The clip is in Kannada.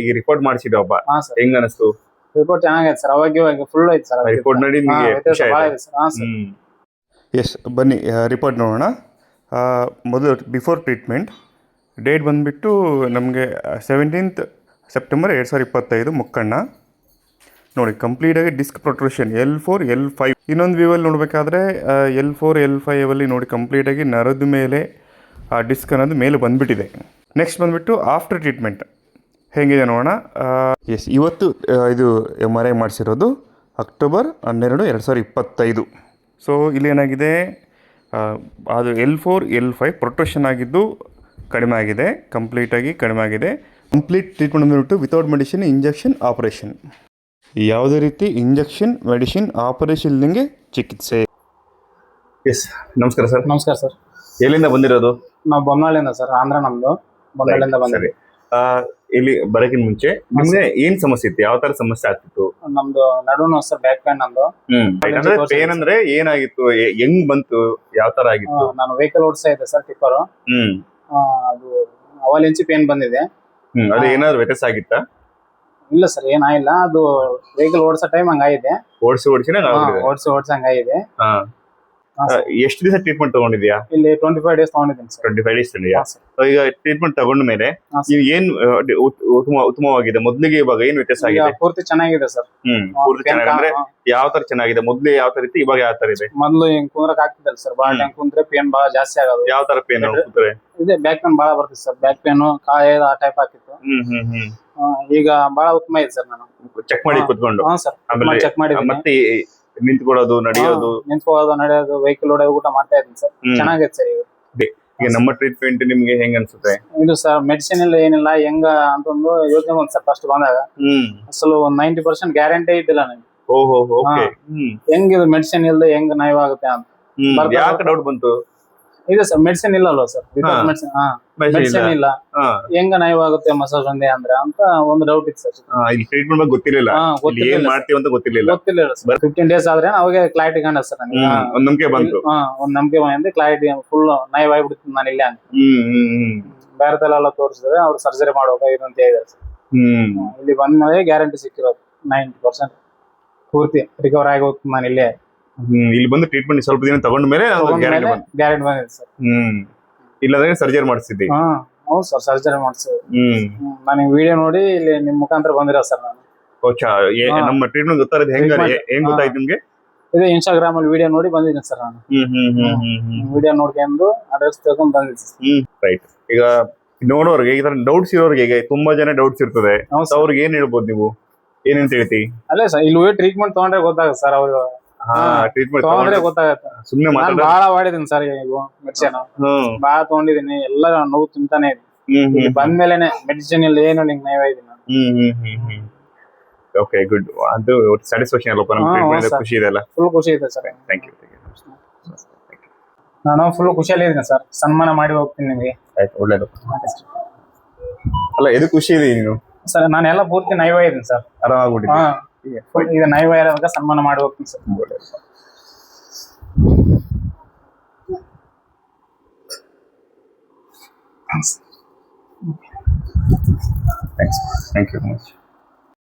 ಈಗ ರಿಪೋರ್ಟ್ ಮಾಡಿಸಿದವಪ್ಪ, ಹಾ ಸರ್ ಹೆಂಗ್ ಅನಿಸ್ತು? ರಿಪೋರ್ಟ್ ಚೆನ್ನಾಗೈತೆ ಸರ್. ಅವಾಗ ಇವಾಗ ಫುಲ್ ಐತೆ ಸರ್. ರಿಪೋರ್ಟ್ ನೋಡಿ ನಿಮಗೆ ಖುಷಿ ಆಯ್ತು? ಎಸ್, ಬನ್ನಿ ರಿಪೋರ್ಟ್ ನೋಡೋಣ. ಮೊದಲು ಬಿಫೋರ್ ಟ್ರೀಟ್ಮೆಂಟ್ ಡೇಟ್ ಬಂದುಬಿಟ್ಟು ನಮಗೆ 17th ಸೆಪ್ಟೆಂಬರ್ 2025 ಮುಕ್ಕಣ್ಣ ನೋಡಿ. ಕಂಪ್ಲೀಟಾಗಿ ಡಿಸ್ಕ್ ಪ್ರೊಟ್ರೂಷನ್ L4 L5. ಇನ್ನೊಂದು ವ್ಯೂವಲ್ಲಿ ನೋಡಬೇಕಾದ್ರೆ L4 L5 ಅಲ್ಲಿ ನೋಡಿ ಕಂಪ್ಲೀಟಾಗಿ ನರದ ಮೇಲೆ ಆ ಡಿಸ್ಕ್ ಅನ್ನೋದು ಮೇಲೆ ಬಂದುಬಿಟ್ಟಿದೆ. ನೆಕ್ಸ್ಟ್ ಬಂದುಬಿಟ್ಟು ಆಫ್ಟರ್ ಟ್ರೀಟ್ಮೆಂಟ್ ಹೇಗಿದೆ ನೋಡೋಣ. ಎಸ್, ಇವತ್ತು ಇದು MRI ಮಾಡಿಸಿರೋದು ಅಕ್ಟೋಬರ್ 12, 2025. ಸೊ ಇಲ್ಲೇನಾಗಿದೆ, ಅದು L4 L5 ಪ್ರೊಟ್ರೂಷನ್ ಆಗಿದ್ದು ಕಡಿಮೆ ಆಗಿದೆ, ಕಂಪ್ಲೀಟಾಗಿ ಕಡಿಮೆ ಆಗಿದೆ. ಕಂಪ್ಲೀಟ್ ಟ್ರೀಟ್ಮೆಂಟ್ ಬಂದುಬಿಟ್ಟು ವಿತೌಟ್ ಮೆಡಿಸಿನ್, ಇಂಜೆಕ್ಷನ್, ಆಪರೇಷನ್. ಯಾವುದೇ ರೀತಿ ಇಂಜೆಕ್ಷನ್, ಮೆಡಿಸಿನ್, ಆಪರೇಷನ್ ಇಲ್ಲದಂಗೆ ಚಿಕಿತ್ಸೆ. ಎಸ್, ನಮಸ್ಕಾರ ಸರ್. ನಮಸ್ಕಾರ ಸರ್. ಎಲ್ಲಿಂದ ಬಂದಿರೋದು? ನಾವು ಬೊಮ್ಮನಹಳ್ಳಿಯಿಂದ ಸರ್, ಆಂಧ್ರ ನಮ್ದು. ಬೊಮ್ಮನಹಳ್ಳಿಯಿಂದ ಬಂದಿರಿ. ಇಲ್ಲಿ ಬರೋಕ್ಕಿಂತ ಮುಂಚೆ ನಿಮ್ಗೆ ಏನ್ ಸಮಸ್ಯೆ ಇತ್ತು? ಯಾವ ತರ ಸಮಸ್ಯೆ ಆಗ್ತಿತ್ತು? ನಮ್ದು ನಡುನು ಸರ್ ಬ್ಯಾಕ್ ಪೇನ್ ನಮ್ದು. ಪೇನ್ ಅಂದ್ರೆ ಏನಾಗಿತ್ತು? ಹೆಂಗ್ ಬಂತು? ಯಾವ ತರ ಆಗಿತ್ತು? ನಾನು ವೆಹಿಕಲ್ ಓಡಿಸ್ತಾ ಇದ್ದೆ ಸರ್, ಟಿಪ್ಪರ್. ಅದು ಅವಲಿಂಚಿ ಪೇನ್ ಬಂದಿದೆ. ಅದು ಏನಾದ್ರು ವ್ಯತ್ಯಾಸ ಆಗಿತ್ತಾ? ಇಲ್ಲ ಸರ್, ಏನಾಗಿಲ್ಲ. ಅದು ವೆಹಿಕಲ್ ಓಡಿಸೋ ಟೈಮ್ ಹಂಗಾಗಿದೆ. ಓಡಿಸಿ ಹಂಗಾಗಿದೆ. ಎಷ್ಟು ದಿವಸ ಟ್ರೀಟ್ಮೆಂಟ್ ತಗೊಂಡಿದ್ಯಾ? ಇಲ್ಲಿ 25 ಡೇಸ್ ತಗೊಂಡಿದ್ದೀನಿ ಸರ್. 25 ಡೇಸ್ ತಗೊಂಡಿದ್ಯಾ? ಈಗ ಟ್ರೀಟ್ಮೆಂಟ್ ತಗೊಂಡ ಮೇಲೆ ಏನ್ ಉತ್ತಮವಾಗಿದೆ? ಮೊದ್ಲಿಗೆ ಇವಾಗ ಏನ್ ವ್ಯತ್ಯಾಸ ಆಗಿದೆ? ಪೂರ್ತಿ ಚೆನ್ನಾಗಿದೆ ಸರ್. ಪೂರ್ತಿ ಚೆನ್ನಾಗಿದೆ ಅಂದ್ರೆ ಯಾವ ತರ ಚೆನ್ನಾಗಿದೆ? ಮೊದ್ಲು ಯಾವ ತರ ಇತ್ತು, ಇವಾಗ ಯಾವ ತರ ಇದೆ? ಮೊದ್ಲು ಹಿಂಗ್ ಕುಂದ್ರಕ್ ಆಗ್ತಿದ್ದಲ್ಲ ಸರ್, ಬಾಳ ಟೈಮ್ ಕುಂದ್ರೆ ಪೇನ್ ಬಹಳ ಜಾಸ್ತಿ ಆಗೋದು. ಯಾವ ತರ ಪೇನ್? ಇದೆ ಬ್ಯಾಕ್ ಪೇನ್ ಬಹಳ ಬರ್ತಿತ್ತು ಸರ್. ಬ್ಯಾಕ್ ಪೇನ್ ಕಾಯ ಆ ಟೈಪ್ ಆಗ್ತಿತ್ತು. ಈಗ ಬಹಳ ಉತ್ತಮ ಇದೆ ಸರ್. ನಾನು ಚೆಕ್ ಮಾಡಿ ಕುತ್ಕೊಂಡು ಚೆಕ್ ಮಾಡಿ ಮತ್ತೆ ನಿಂತ್ಕೊಳ್ಳೋದು, ನಡೆಯೋದು, ವೆಹಿಕಲ್ ಹೊಡೆ ಊಟ ಮಾಡ್ತಾ ಇದ್ದೀನಿ ಸರ್. ಚೆನ್ನಾಗೈತೆ ಸರ್. ಈಗ ನಮ್ಮ ಟ್ರೀಟ್ಮೆಂಟ್ ನಿಮ್ಗೆ ಹೆಂಗ್ ಅನ್ಸುತ್ತೆ? ಇದು ಸರ್ ಮೆಡಿಸಿನ್ ಇಲ್ಲ ಏನಿಲ್ಲ ಹೆಂಗ ಅಂತ ಒಂದು ಯೋಚನೆ ಬಂದ್ ಸರ್. ಫಸ್ಟ್ ಬಂದಾಗ ಅಸಲು 90% ಗ್ಯಾರಂಟಿ ಇದ್ದಿಲ್ಲ ನನಗೆ. ಹೆಂಗಿದು ಮೆಡಿಸಿನ್ ಇಲ್ದೆ ಹೆಂಗ್ ನಯವಾಗುತ್ತೆ ಅಂತ ಯಾಕೆ ಡೌಟ್ ಬಂತು? ಇದೆ ಸರ್, ಮೆಡಿಸಿನ್ ಇಲ್ಲ ಅಲ್ವಾ ಸರ್? ಮೆಡಿಸಿನ್ ಇಲ್ಲ, ಹೆಂಗ ನಯವಾಗುತ್ತೆ ಮಸಾಜ್ ಒಂದೇ ಅಂದ್ರೆ ಅಂತ ಒಂದು ಡೌಟ್ ಇತ್ತು ಸರ್. ಟ್ರೀಟ್ಮೆಂಟ್ ಬಗ್ಗೆ ಗೊತ್ತಿರಲಿಲ್ಲ, ಏನ್ ಮಾಡ್ತೀವಿ ಅಂತ ಗೊತ್ತಿರಲಿಲ್ಲ. 15 ಡೇಸ್ ಆದ್ರೆ ಅವಾಗ ಕ್ಲಾರಿಟಿ ಕಾಣ ಸರ್. ಒಂದ್ ನಂಬಿಕೆ ಬಂತು. ಒಂದ್ ನಂಬಿಕೆ ಬಂದ್ರೆ ಕ್ಲಾರಿಟಿ ಫುಲ್ ನಯವಾಗ್ಬಿಡ್ತೀನಿ ನಾನು ಇಲ್ಲೇ ಅಂತ. ಬೇರೆದಲ್ಲೆಲ್ಲ ತೋರಿಸಿದ್ರೆ ಅವ್ರು ಸರ್ಜರಿ ಮಾಡುವಾಗ ಇದಂತ ಹೇಳಿದಾರೆ ಸರ್. ಇಲ್ಲಿ ಬಂದ್ಮೇಲೆ ಗ್ಯಾರಂಟಿ ಸಿಕ್ಕಿರೋದು 90% ಪೂರ್ತಿ ರಿಕವರ್ ಆಗಿ ಹೋಗ್ತೀನಿ ನಾನು ಇಲ್ಲೇ. ಇಲ್ಲಿ ಬಂದು ಟ್ರೀಟ್ಮೆಂಟ್ ಸ್ವಲ್ಪ ದಿನ ತಗೊಂಡ ಮೇಲೆ ಗ್ಯಾರಂಟಿ ಬಂದಿದೆ ಸರ್. ಇಲ್ಲಾಂದ್ರೆ ಸರ್ಜರಿ ಮಾಡಿಸಿದ್ದೆ? ಹೌದು ಸರ್, ಸರ್ಜರಿ ಮಾಡಿಸಿದ್ವಿ. ನನಗೆ ವಿಡಿಯೋ ನೋಡಿ ಇಲ್ಲಿ ನಿಮ್ ಮುಖಾಂತರ ಬಂದಿರೋ ಸರ್ ನಾನು. ನಮ್ಮ ಟ್ರೀಟ್ಮೆಂಟ್ ಗೊತ್ತಾರದು ಹೆಂಗ್ ಗೊತ್ತಾಯ್ತು ನಿಮ್ಗೆ? ಇದೆ ಇನ್ಸ್ಟಾಗ್ರಾಮ್ ಅಲ್ಲಿ ವಿಡಿಯೋ ನೋಡಿ ಬಂದಿದ್ದೀನಿ ಸರ್ ನಾನು. ವಿಡಿಯೋ ನೋಡ್ಕೊಂಡು ಅಡ್ರೆಸ್ ತಗೊಂಡ್ ಬಂದಿದ್ದೀನಿ. ರೈಟ್. ಈಗ ನೋಡೋರ್ಗೆ ಈ ತರ ಡೌಟ್ಸ್ ಇರೋರಿಗೆ ತುಂಬಾ ಜನ ಡೌಟ್ಸ್ ಇರ್ತದೆ, ಅವ್ರಿಗೆ ಏನ್ ಹೇಳ್ಬೋದು ನೀವು? ಏನಂತ ಹೇಳ್ತಿ? ಅಲ್ಲೇ ಸರ್, ಇಲ್ಲಿ ಟ್ರೀಟ್ಮೆಂಟ್ ತಗೊಂಡ್ರೆ ಗೊತ್ತಾಗುತ್ತೆ ಸರ್. ಅವ್ರು ತಗೊಂಡ್ರೆ ಗೊತ್ತಾಗತ್ತೆ. ಸುಮ್ನೆ ಬಹಳ ಮಾಡಿದೀನಿ ಸರ್. ಈಗ ಮೆಡಿಸಿನ್ ಬಹಳ ತಗೊಂಡಿದೀನಿ, ಎಲ್ಲ ನೋವು ತಿಂತಾನೆ ಇದ್ದೀನಿ. ಬಂದ್ಮೇಲೆನೆ ಮೆಡಿಸಿನ್ ಇಲ್ಲ ಏನು ನಿಂಗೆ ನಯವ ಇದೀನಿ. Okay, good. ಅದು ಸ್ಯಾಟಿಸ್ಫ್ಯಾಕ್ಷನ್ ಅಲ್ಲಪ್ಪ, ನಮ್ಮ ಟ್ರೀಟ್ಮೆಂಟ್ ಖುಷಿ ಇದೆ ಅಲ್ಲ? ಫುಲ್ ಖುಷಿ ಇದೆ ಸರ್. Thank you. ನಾನು ಫುಲ್ ಖುಷಿಯಲ್ಲಿ ಇದ್ದೀನಿ ಸರ್. ಸನ್ಮಾನ ಮಾಡಿ ಹೋಗ್ತೀನಿ ನಿಮಗೆ. ಆಯ್ತು, ಒಳ್ಳೇದು. ಅಲ್ಲ, ಎದು ಖುಷಿ ಇದೆ ನೀನು? ಸರ್ ನಾನೆಲ್ಲ ಪೂರ್ತಿ ನಯವ ಇದ್ದೀನಿ ಸರ್, ಆರಾಮಾಗ್ಬಿಟ್ಟಿದ್ದೀನಿ. ಈಗ ನಯವ ಇರೋದಕ್ಕೆ ಸನ್ಮಾನ ಮಾಡಿ ಹೋಗ್ತೀನಿ sir. Thanks. Thank you very much.